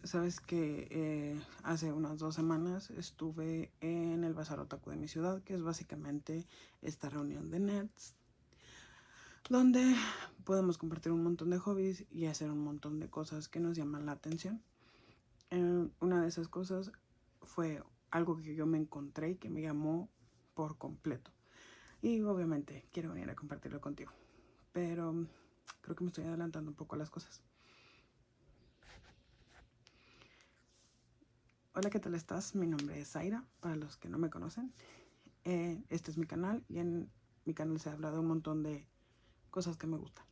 Sabes que hace unas 2 semanas estuve en el Bazar Otaku de mi ciudad, que es básicamente esta reunión de nerds, donde podemos compartir un montón de hobbies y hacer un montón de cosas que nos llaman la atención. Una de esas cosas fue algo que yo me encontré y que me llamó por completo. Y obviamente quiero venir a compartirlo contigo, pero creo que me estoy adelantando un poco a las cosas. Hola, ¿qué tal estás? Mi nombre es Zaira, para los que no me conocen. Este es mi canal y en mi canal se habla de un montón de cosas que me gustan.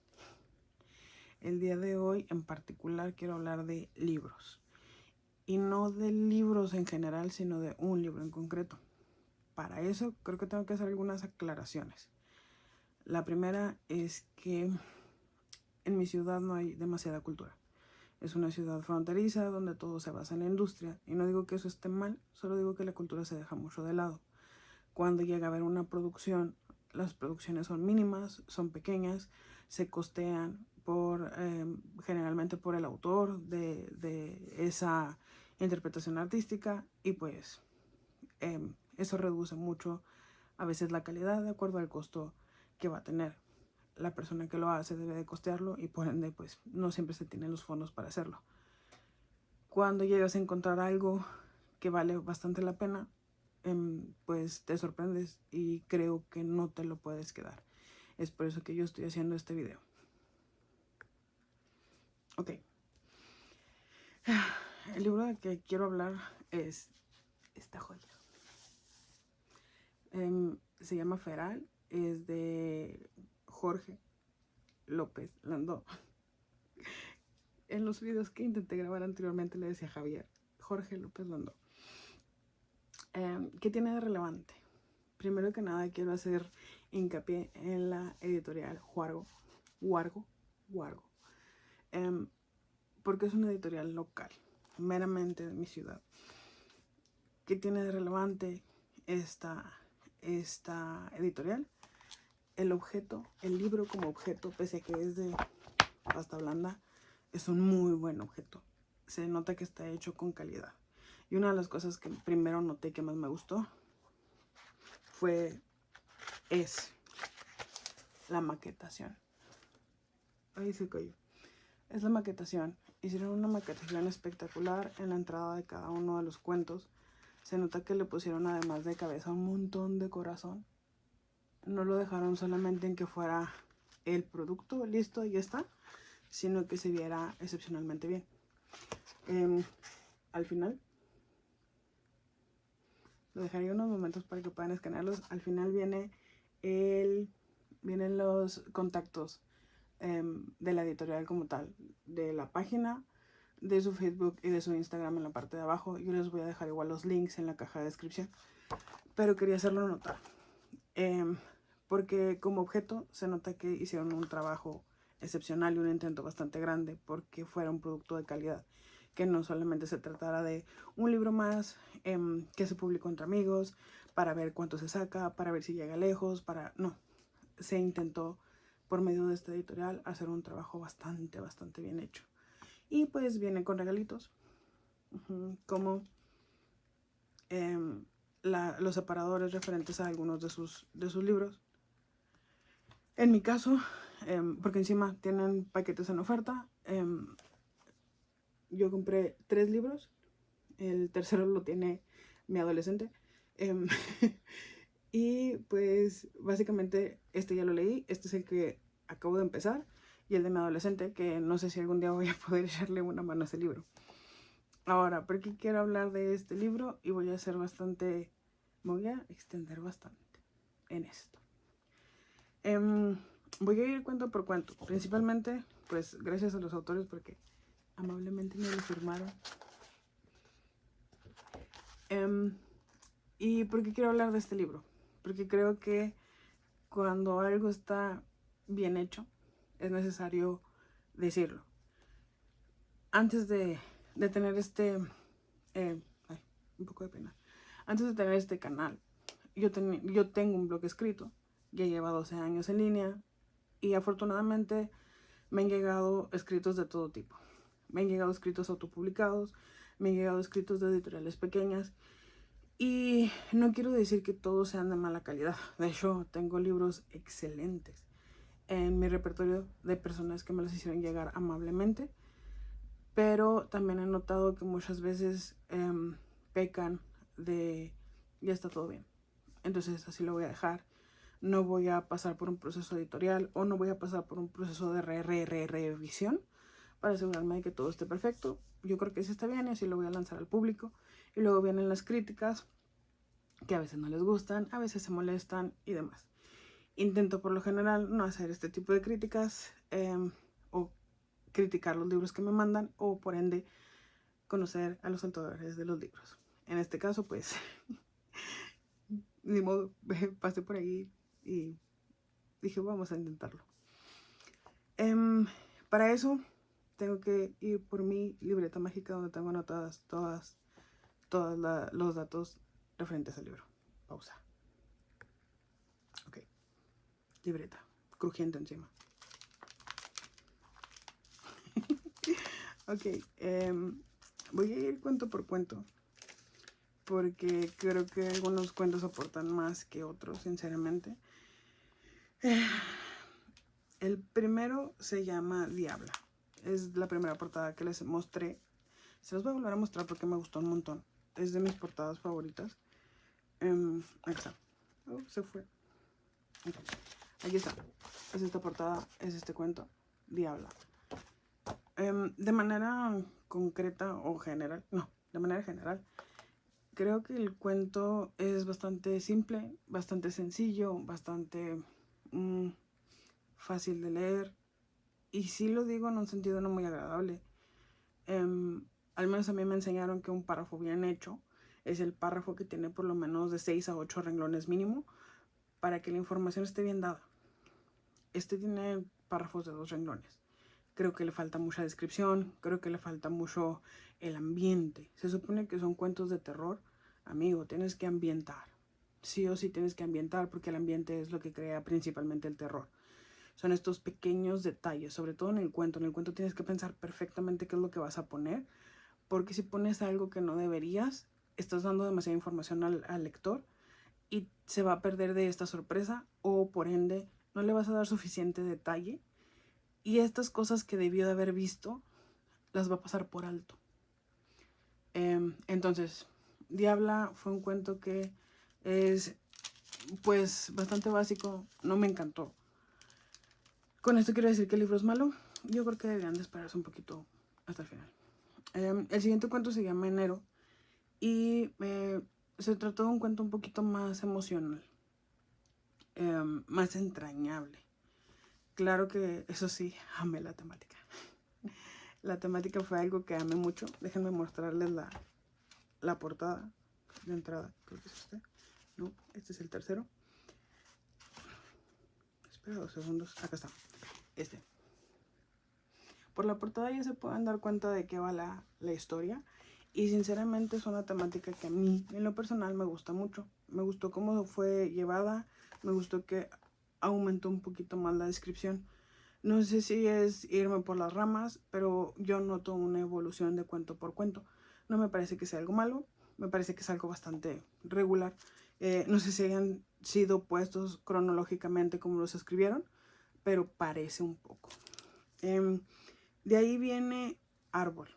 El día de hoy en particular quiero hablar de libros. Y no de libros en general, sino de un libro en concreto. Para eso creo que tengo que hacer algunas aclaraciones. La primera es que en mi ciudad no hay demasiada cultura. Es una ciudad fronteriza donde todo se basa en la industria. Y no digo que eso esté mal, solo digo que la cultura se deja mucho de lado. Cuando llega a haber una producción, las producciones son mínimas, son pequeñas, se costean generalmente por el autor de esa interpretación artística y pues eso reduce mucho a veces la calidad de acuerdo al costo que va a tener. La persona que lo hace debe de costearlo y por ende pues no siempre se tienen los fondos para hacerlo. Cuando llegas a encontrar algo que vale bastante la pena, pues te sorprendes y creo que no te lo puedes quedar. Es por eso que yo estoy haciendo este video. Ok. El libro del que quiero hablar es esta joya. Se llama Feral, es de Jorge López Landó. En los videos que intenté grabar anteriormente le decía Javier, Jorge López Landó. ¿Qué tiene de relevante? Primero que nada quiero hacer hincapié en la editorial Wargo, porque es una editorial local, meramente de mi ciudad. ¿Qué tiene de relevante esta editorial? El objeto, el libro como objeto, pese a que es de pasta blanda, es un muy buen objeto. Se nota que está hecho con calidad. Y una de las cosas que primero noté que más me gustó es la maquetación. Ahí se cayó. Es la maquetación. Hicieron una maquetación espectacular en la entrada de cada uno de los cuentos. Se nota que le pusieron además de cabeza un montón de corazón. No lo dejaron solamente en que fuera el producto listo y ya está, sino que se viera excepcionalmente bien. Al final, lo dejaré unos momentos para que puedan escanearlos. Al final vienen los contactos de la editorial como tal, de la página, de su Facebook y de su Instagram en la parte de abajo. Yo les voy a dejar igual los links en la caja de descripción, pero quería hacerlo notar porque como objeto se nota que hicieron un trabajo excepcional y un intento bastante grande porque fuera un producto de calidad, que no solamente se tratara de un libro más que se publicó entre amigos para ver cuánto se saca, para ver si llega lejos, no, se intentó por medio de esta editorial hacer un trabajo bastante bien hecho. Y pues viene con regalitos, como los separadores referentes a algunos de sus libros. En mi caso, porque encima tienen paquetes en oferta, yo compré 3 libros, el tercero lo tiene mi adolescente. Y pues básicamente este ya lo leí, este es el que acabo de empezar y el de mi adolescente, que no sé si algún día voy a poder echarle una mano a ese libro. Ahora, ¿por qué quiero hablar de este libro? Y voy a extender bastante en esto. Voy a ir cuento por cuento, principalmente pues gracias a los autores porque amablemente me lo firmaron. ¿Y por qué quiero hablar de este libro? Porque creo que cuando algo está bien hecho es necesario decirlo. Antes de tener un poco de pena. Antes de tener este canal, yo tengo un blog escrito, ya lleva 12 años en línea y afortunadamente me han llegado escritos de todo tipo. Me han llegado escritos autopublicados, me han llegado escritos de editoriales pequeñas. Y no quiero decir que todos sean de mala calidad. De hecho, tengo libros excelentes en mi repertorio de personas que me los hicieron llegar amablemente. Pero también he notado que muchas veces pecan de ya está todo bien. Entonces así lo voy a dejar. No voy a pasar por un proceso editorial o no voy a pasar por un proceso de revisión para asegurarme de que todo esté perfecto. Yo creo que sí está bien y así lo voy a lanzar al público. Y luego vienen las críticas, que a veces no les gustan, a veces se molestan y demás. Intento por lo general no hacer este tipo de críticas o criticar los libros que me mandan o por ende conocer a los autores de los libros. En este caso pues ni modo, pasé por ahí y dije vamos a intentarlo. Para eso tengo que ir por mi libreta mágica donde tengo anotadas todos los datos referentes al libro. Pausa. Ok. Libreta. Crujiente encima. Ok. Voy a ir cuento por cuento. Porque creo que algunos cuentos aportan más que otros, sinceramente. El primero se llama Diabla. Es la primera portada que les mostré. Se los voy a volver a mostrar porque me gustó un montón. Es de mis portadas favoritas. Aquí está. Oh, se fue. Okay. Aquí está. Es esta portada, es este cuento. Diabla. De manera concreta o general. No, de manera general. Creo que el cuento es bastante simple, bastante sencillo, bastante fácil de leer. Y sí lo digo en un sentido no muy agradable. Al menos a mí me enseñaron que un párrafo bien hecho es el párrafo que tiene por lo menos de 6 a 8 renglones mínimo para que la información esté bien dada. Este tiene párrafos de 2 renglones. Creo que le falta mucha descripción, creo que le falta mucho el ambiente. Se supone que son cuentos de terror. Amigo, tienes que ambientar. Sí o sí tienes que ambientar porque el ambiente es lo que crea principalmente el terror. Son estos pequeños detalles, sobre todo en el cuento. En el cuento tienes que pensar perfectamente qué es lo que vas a poner, porque si pones algo que no deberías, estás dando demasiada información al lector y se va a perder de esta sorpresa o por ende no le vas a dar suficiente detalle y estas cosas que debió de haber visto las va a pasar por alto. Entonces, Diabla fue un cuento que es pues bastante básico, no me encantó. Con esto quiero decir que el libro es malo. Yo creo que deberían de esperarse un poquito hasta el final. El siguiente cuento se llama Enero y se trató de un cuento un poquito más emocional, más entrañable. Claro que eso sí, amé la temática. La temática fue algo que amé mucho. Déjenme mostrarles la portada de entrada. Creo que es este. No, este es el tercero. Espera 2 segundos. Acá está. Este. Por la portada ya se pueden dar cuenta de qué va la historia. Y sinceramente es una temática que a mí, en lo personal, me gusta mucho. Me gustó cómo fue llevada. Me gustó que aumentó un poquito más la descripción. No sé si es irme por las ramas, pero yo noto una evolución de cuento por cuento. No me parece que sea algo malo, me parece que es algo bastante regular. No sé si hayan sido puestos cronológicamente como los escribieron, pero parece un poco. De ahí viene Árbol.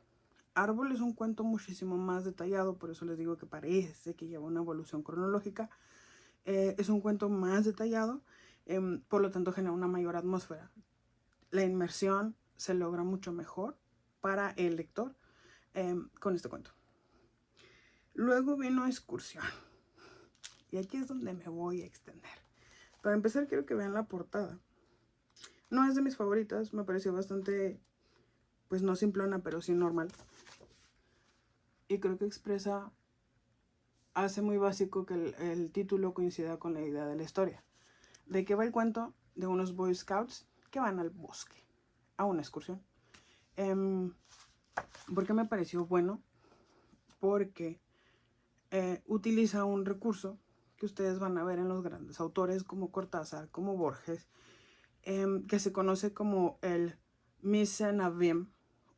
Árbol es un cuento muchísimo más detallado, por eso les digo que parece que lleva una evolución cronológica. Es un cuento más detallado, por lo tanto genera una mayor atmósfera. La inmersión se logra mucho mejor para el lector con este cuento. Luego vino Excursión. Y aquí es donde me voy a extender. Para empezar, quiero que vean la portada. No es de mis favoritas, me pareció bastante, pues no simplona, pero sí normal. Y creo que hace muy básico que el título coincida con la idea de la historia. ¿De qué va el cuento? De unos Boy Scouts que van al bosque a una excursión. ¿Por qué me pareció bueno? Porque utiliza un recurso que ustedes van a ver en los grandes autores como Cortázar, como Borges, que se conoce como el mise en abîme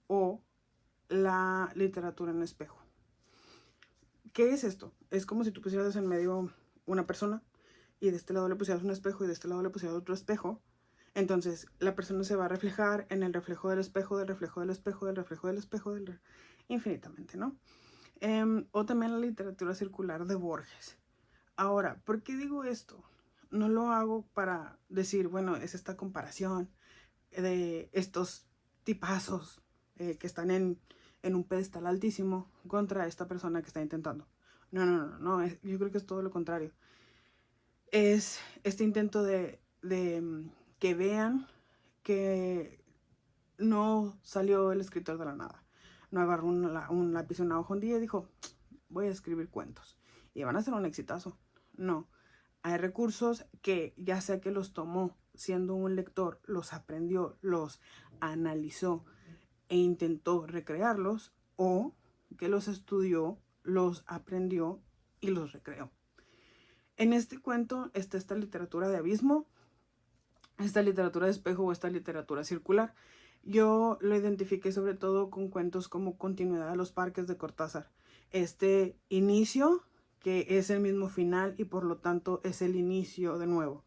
o la literatura en espejo. ¿Qué es esto? Es como si tú pusieras en medio una persona y de este lado le pusieras un espejo y de este lado le pusieras otro espejo. Entonces la persona se va a reflejar en el reflejo del espejo, del reflejo del espejo, del reflejo del espejo, infinitamente, ¿no? O también la literatura circular de Borges. Ahora, ¿por qué digo esto? No lo hago para decir, bueno, es esta comparación de estos tipazos que están en un pedestal altísimo contra esta persona que está intentando. No, yo creo que es todo lo contrario. Es este intento de que vean que no salió el escritor de la nada. No agarró un lápiz y una hoja un día y dijo, voy a escribir cuentos y van a ser un exitazo. No, hay recursos que ya sea que los tomó siendo un lector, los aprendió, los analizó e intentó recrearlos, o que los estudió, los aprendió y los recreó. En este cuento está esta literatura de abismo, esta literatura de espejo o esta literatura circular. Yo lo identifiqué sobre todo con cuentos como Continuidad de los parques de Cortázar. Este inicio que es el mismo final y por lo tanto es el inicio de nuevo.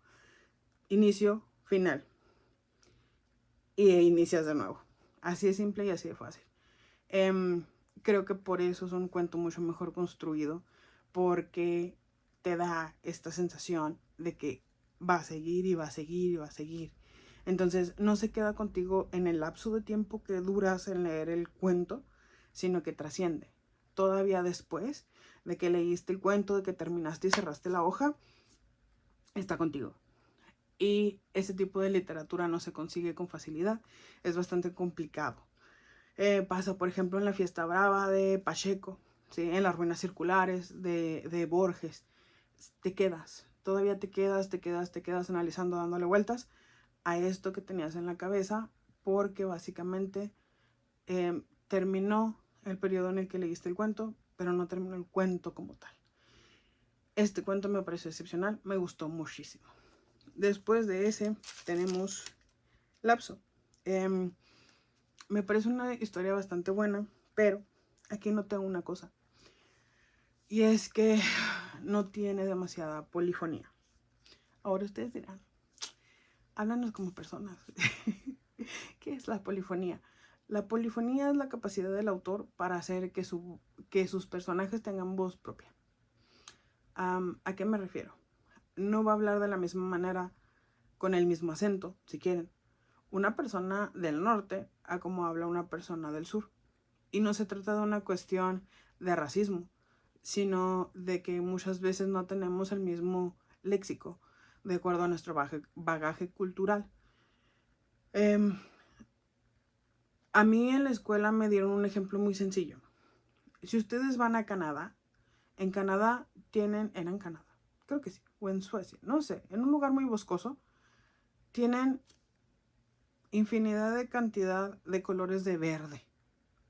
Inicio, final. Y inicias de nuevo. Así de simple y así de fácil. Creo que por eso es un cuento mucho mejor construido, porque te da esta sensación de que va a seguir y va a seguir y va a seguir. Entonces no se queda contigo en el lapso de tiempo que duras en leer el cuento, sino que trasciende. Todavía después de que leíste el cuento, de que terminaste y cerraste la hoja, está contigo. Y ese tipo de literatura no se consigue con facilidad, es bastante complicado. Pasa, por ejemplo, en La Fiesta Brava de Pacheco, ¿sí? En Las Ruinas Circulares de Borges. Todavía te quedas analizando, dándole vueltas a esto que tenías en la cabeza, porque básicamente terminó el periodo en el que leíste el cuento, pero no terminó el cuento como tal. Este cuento me pareció excepcional, me gustó muchísimo. Después de ese tenemos Lapso. Me parece una historia bastante buena, pero aquí noté una cosa. Y es que no tiene demasiada polifonía. Ahora ustedes dirán, háblanos como personas. ¿Qué es la polifonía? La polifonía es la capacidad del autor para hacer que sus personajes tengan voz propia. ¿A qué me refiero? No va a hablar de la misma manera, con el mismo acento, si quieren, una persona del norte a como habla una persona del sur. Y no se trata de una cuestión de racismo, sino de que muchas veces no tenemos el mismo léxico de acuerdo a nuestro bagaje cultural. A mí en la escuela me dieron un ejemplo muy sencillo. Si ustedes van a Canadá, en Canadá era en Canadá, creo que sí, o en Suecia, no sé, en un lugar muy boscoso, tienen infinidad de cantidad de colores de verde.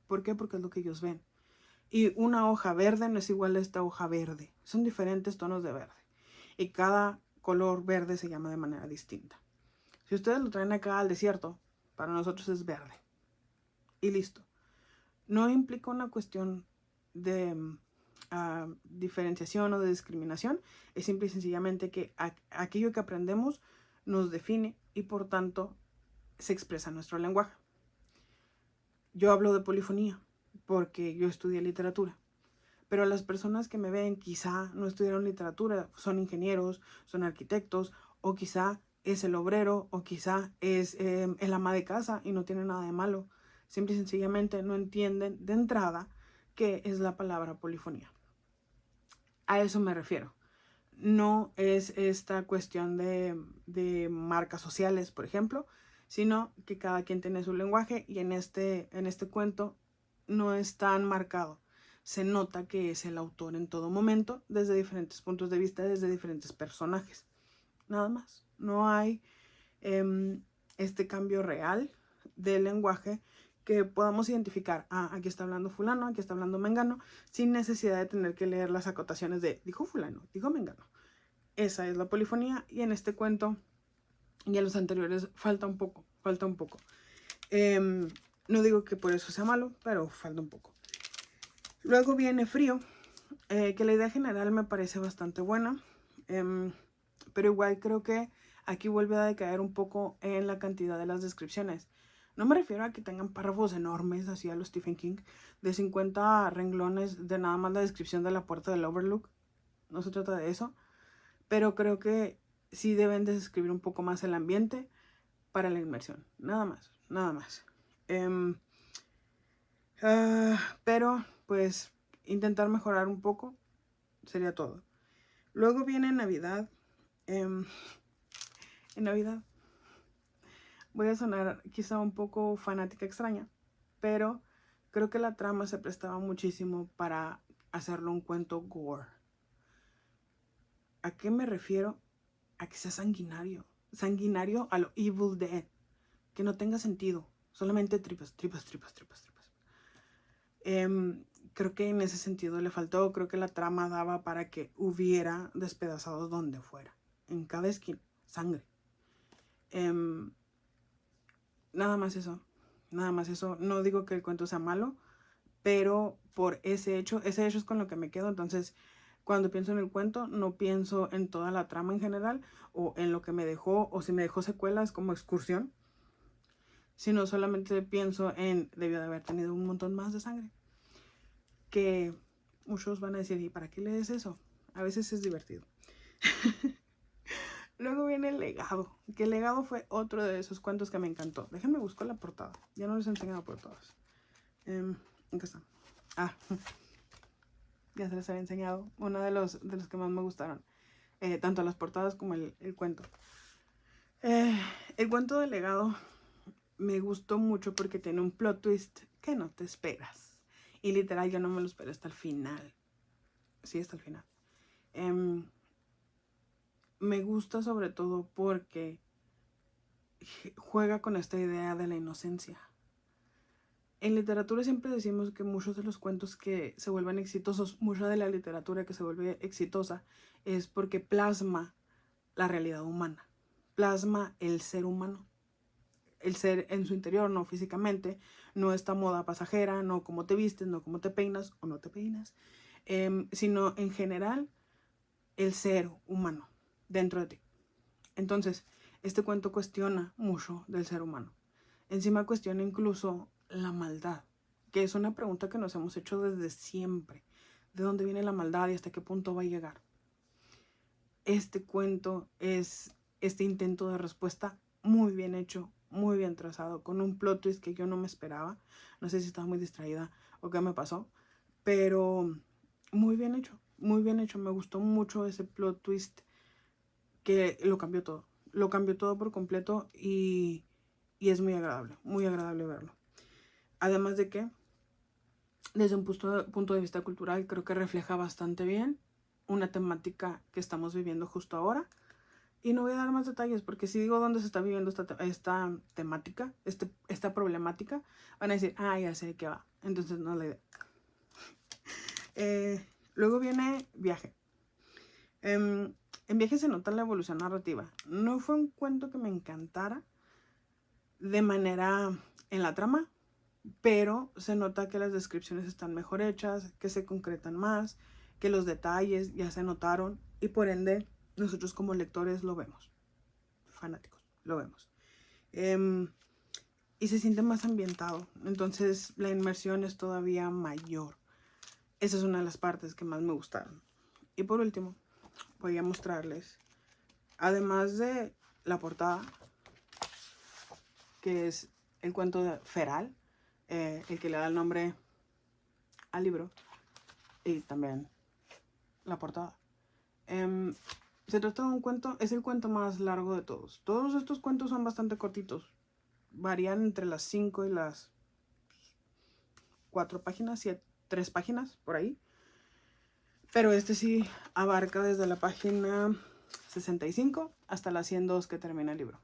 ¿Por qué? Porque es lo que ellos ven. Y una hoja verde no es igual a esta hoja verde. Son diferentes tonos de verde. Y cada color verde se llama de manera distinta. Si ustedes lo traen acá al desierto, para nosotros es verde. Y listo. No implica una cuestión de diferenciación o de discriminación. Es simple y sencillamente que aquello que aprendemos nos define y por tanto se expresa en nuestro lenguaje. Yo hablo de polifonía porque yo estudié literatura. Pero las personas que me ven quizá no estudiaron literatura, son ingenieros, son arquitectos, o quizá es el obrero, o quizá es el ama de casa y no tiene nada de malo. Simple y sencillamente no entienden de entrada qué es la palabra polifonía. A eso me refiero. No es esta cuestión de marcas sociales, por ejemplo, sino que cada quien tiene su lenguaje y en este cuento no es tan marcado. Se nota que es el autor en todo momento, desde diferentes puntos de vista, desde diferentes personajes. Nada más. No hay este cambio real del lenguaje que podamos identificar. Aquí está hablando fulano, aquí está hablando mengano, sin necesidad de tener que leer las acotaciones de dijo fulano, dijo mengano. Esa es la polifonía y en este cuento y en los anteriores falta un poco. No digo que por eso sea malo, pero falta un poco. Luego viene Frío, que la idea general me parece bastante buena, pero igual creo que aquí vuelve a decaer un poco en la cantidad de las descripciones. No me refiero a que tengan párrafos enormes, así a los Stephen King, de 50 renglones de nada más la descripción de la puerta del Overlook. No se trata de eso, pero creo que sí deben de describir un poco más el ambiente para la inmersión. Nada más, nada más. Pero pues intentar mejorar un poco sería todo. Luego viene Navidad. En Navidad voy a sonar quizá un poco fanática extraña, pero creo que la trama se prestaba muchísimo para hacerlo un cuento gore. ¿A qué me refiero? A que sea sanguinario. Sanguinario a lo Evil Dead. Que no tenga sentido. Solamente tripas, tripas, tripas, tripas, tripas. Creo que en ese sentido le faltó. Creo que la trama daba para que hubiera despedazados donde fuera. En cada esquina. Sangre. Nada más eso. Nada más eso. No digo que el cuento sea malo, pero por ese hecho es con lo que me quedo. Entonces, cuando pienso en el cuento, no pienso en toda la trama en general o en lo que me dejó o si me dejó secuelas como excursión, sino solamente pienso en debió de haber tenido un montón más de sangre. Que muchos van a decir, ¿y para qué lees eso? A veces es divertido. Luego viene El Legado, que El Legado fue otro de esos cuentos que me encantó. Déjenme buscar la portada, ya no les he enseñado portadas. ¿En qué está? Ya se les había enseñado, uno de los que más me gustaron, tanto las portadas como el cuento. El cuento del Legado me gustó mucho porque tiene un plot twist que no te esperas. Y literal yo no me lo esperé hasta el final. Sí, hasta el final. Me gusta sobre todo porque juega con esta idea de la inocencia. En literatura siempre decimos que muchos de los cuentos que se vuelven exitosos, mucha de la literatura que se vuelve exitosa, es porque plasma la realidad humana, plasma el ser humano, el ser en su interior, no físicamente, no esta moda pasajera, no cómo te vistes, no cómo te peinas o no te peinas, sino en general el ser humano dentro de ti. Entonces, este cuento cuestiona mucho del ser humano. Encima cuestiona incluso la maldad, que es una pregunta que nos hemos hecho desde siempre. ¿De dónde viene la maldad y hasta qué punto va a llegar? Este cuento es este intento de respuesta muy bien hecho, muy bien trazado, con un plot twist que yo no me esperaba. No sé si estaba muy distraída o qué me pasó, pero muy bien hecho, muy bien hecho. Me gustó mucho ese plot twist que lo cambió todo. Lo cambió todo por completo y es muy agradable verlo. Además de que, desde un punto de vista cultural, creo que refleja bastante bien una temática que estamos viviendo justo ahora. Y no voy a dar más detalles porque si digo dónde se está viviendo esta temática, esta problemática, van a decir, ya sé de qué va. Entonces no la idea. Luego viene Viaje. En Viaje se nota la evolución narrativa. No fue un cuento que me encantara de manera en la trama, pero se nota que las descripciones están mejor hechas, que se concretan más, que los detalles ya se notaron y por ende nosotros como lectores lo vemos, fanáticos, lo vemos. Y se siente más ambientado, entonces la inmersión es todavía mayor. Esa es una de las partes que más me gustaron. Y por último, voy a mostrarles, además de la portada, que es el cuento de Feral, el que le da el nombre al libro, y también la portada. Se trata de un cuento, es el cuento más largo de todos. Todos estos cuentos son bastante cortitos, varían entre las 5 y las 4 páginas, 3 páginas, por ahí. Pero este sí abarca desde la página 65 hasta la 102 que termina el libro.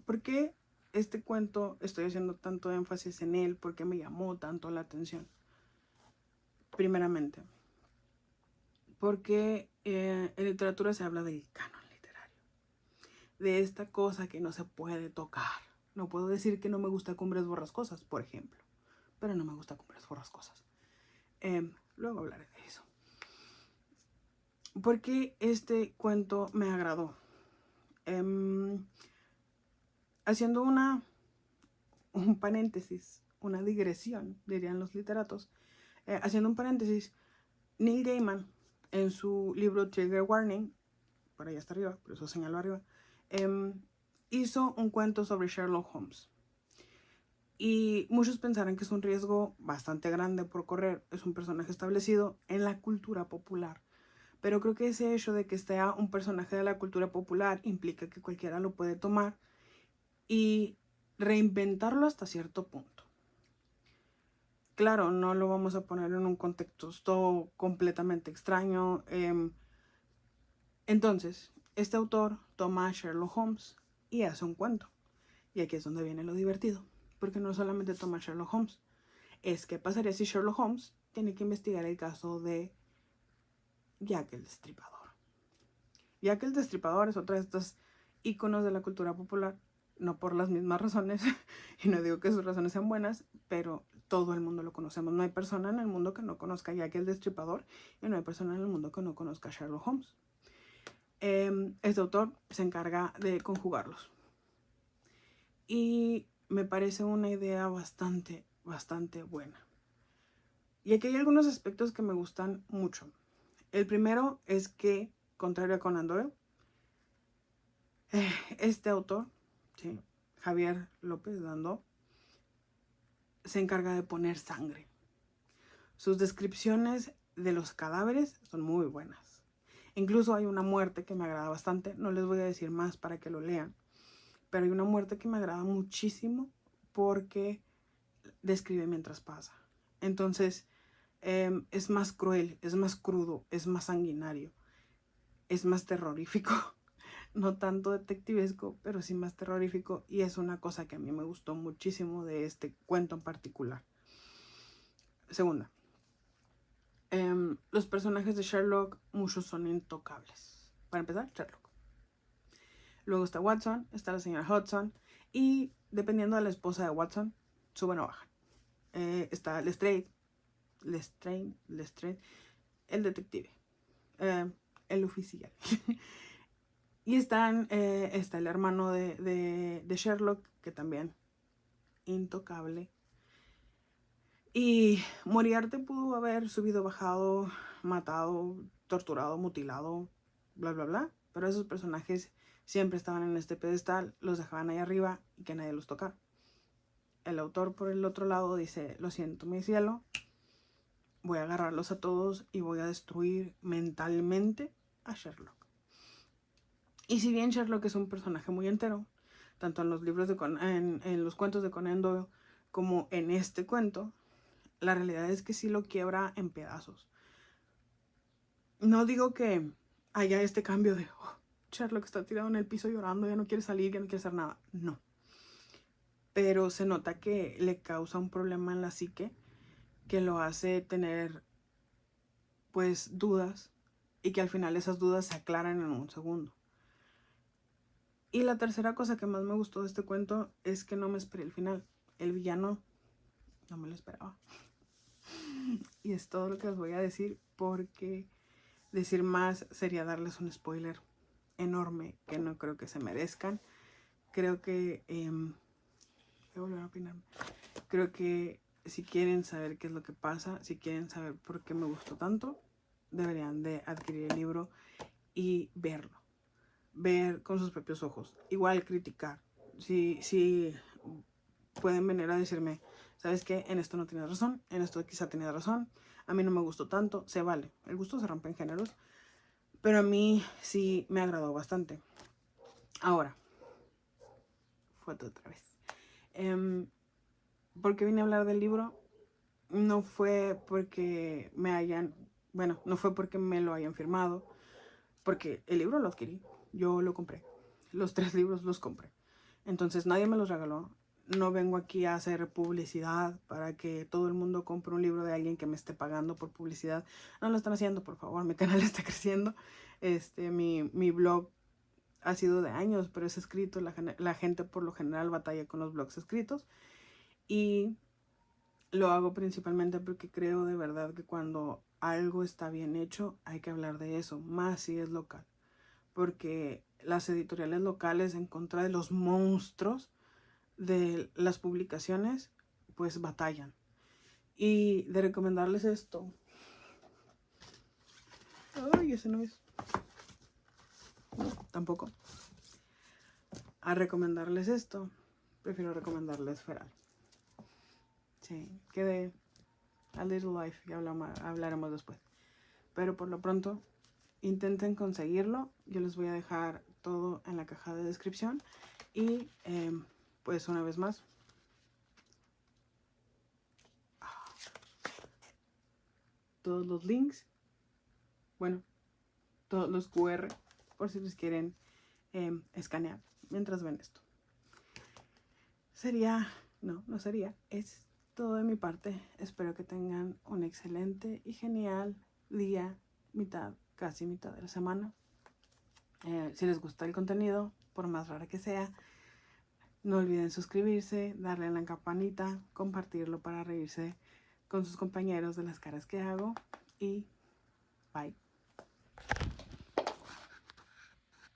¿Por qué este cuento estoy haciendo tanto énfasis en él? ¿Por qué me llamó tanto la atención? Primeramente, porque en literatura se habla del canon literario, de esta cosa que no se puede tocar, No puedo decir que no me gusta Cumbres Borrascosas, por ejemplo. Pero no me gusta Cumbres Borrascosas. Luego hablaré de eso. Porque este cuento me agradó. Haciendo un paréntesis, una digresión, dirían los literatos. Haciendo un paréntesis, Neil Gaiman, en su libro Trigger Warning, por ahí hasta arriba, por eso señalo arriba, hizo un cuento sobre Sherlock Holmes. Y muchos pensarán que es un riesgo bastante grande por correr. Es un personaje establecido en la cultura popular. Pero creo que ese hecho de que sea un personaje de la cultura popular implica que cualquiera lo puede tomar y reinventarlo hasta cierto punto. Claro, no lo vamos a poner en un contexto completamente extraño. Entonces, este autor toma a Sherlock Holmes y hace un cuento. Y aquí es donde viene lo divertido. Porque no solamente toma a Sherlock Holmes. Es que pasaría si Sherlock Holmes tiene que investigar el caso de Jack el Destripador. Jack el Destripador es otra de estos íconos de la cultura popular. No por las mismas razones. Y no digo que sus razones sean buenas. Pero todo el mundo lo conocemos. No hay persona en el mundo que no conozca a Jack el Destripador. Y no hay persona en el mundo que no conozca a Sherlock Holmes. Este autor se encarga de conjugarlos. Y me parece una idea bastante buena. Y aquí hay algunos aspectos que me gustan mucho. El primero es que, contrario a Conan Doyle, este autor, ¿sí?, Javier López Dando, se encarga de poner sangre. Sus descripciones de los cadáveres son muy buenas. Incluso hay una muerte que me agrada bastante. No les voy a decir más para que lo lean. Pero hay una muerte que me agrada muchísimo porque describe mientras pasa. Entonces, es más cruel, es más crudo, es más sanguinario, es más terrorífico. No tanto detectivesco, pero sí más terrorífico. Y es una cosa que a mí me gustó muchísimo de este cuento en particular. Segunda, los personajes de Sherlock, muchos son intocables. Para empezar, Sherlock. Luego está Watson, está la señora Hudson. Y dependiendo de la esposa de Watson, suben o bajan. Está Lestrade, el detective, el oficial. Y está el hermano de Sherlock, que también intocable. Y Moriarty pudo haber subido, bajado, matado, torturado, mutilado, bla, bla, bla. Pero esos personajes siempre estaban en este pedestal, los dejaban ahí arriba y que nadie los tocara. El autor, por el otro lado, dice: lo siento, mi cielo, voy a agarrarlos a todos y voy a destruir mentalmente a Sherlock. Y si bien Sherlock es un personaje muy entero, tanto en los libros en los cuentos de Conan Doyle como en este cuento, la realidad es que sí lo quiebra en pedazos. No digo que haya este cambio de Sherlock está tirado en el piso llorando, ya no quiere salir, ya no quiere hacer nada. No. Pero se nota que le causa un problema en la psique que lo hace tener, pues, dudas, y que al final esas dudas se aclaran en un segundo. Y la tercera cosa que más me gustó de este cuento es que no me esperé el final. El villano no me lo esperaba. Y es todo lo que les voy a decir, porque decir más sería darles un spoiler enorme que no creo que se merezcan. Creo que voy a volver a opinar. Creo que si quieren saber qué es lo que pasa, si quieren saber por qué me gustó tanto, deberían de adquirir el libro y verlo. Ver con sus propios ojos. Igual criticar. Si pueden venir a decirme, ¿sabes qué? En esto no tienes razón, en esto quizá tenías razón, a mí no me gustó tanto, se vale. El gusto se rompe en géneros, pero a mí sí me agradó bastante. Ahora, foto otra vez. ¿Por qué vine a hablar del libro? No fue porque no fue porque me lo hayan firmado, porque el libro lo adquirí, yo lo compré, los 3 libros los compré. Entonces nadie me los regaló. No vengo aquí a hacer publicidad para que todo el mundo compre un libro de alguien que me esté pagando por publicidad. No lo están haciendo, por favor, mi canal está creciendo. Mi blog ha sido de años, pero es escrito. La gente por lo general batalla con los blogs escritos. Y lo hago principalmente porque creo de verdad que cuando algo está bien hecho hay que hablar de eso, más si es local. Porque las editoriales locales en contra de los monstruos de las publicaciones, pues batallan. Y de recomendarles esto. Ay, ese no es. No, tampoco. A recomendarles esto, prefiero recomendarles Feral. Sí, que de A Little Life, ya hablaremos después. Pero por lo pronto, intenten conseguirlo. Yo les voy a dejar todo en la caja de descripción. Y pues una vez más, todos los links, bueno, todos los QR, por si les quieren escanear mientras ven esto. No sería, es todo de mi parte. Espero que tengan un excelente y genial día, casi mitad de la semana. Si les gusta el contenido, por más raro que sea, no olviden suscribirse, darle a la campanita, compartirlo para reírse con sus compañeros de las caras que hago y bye.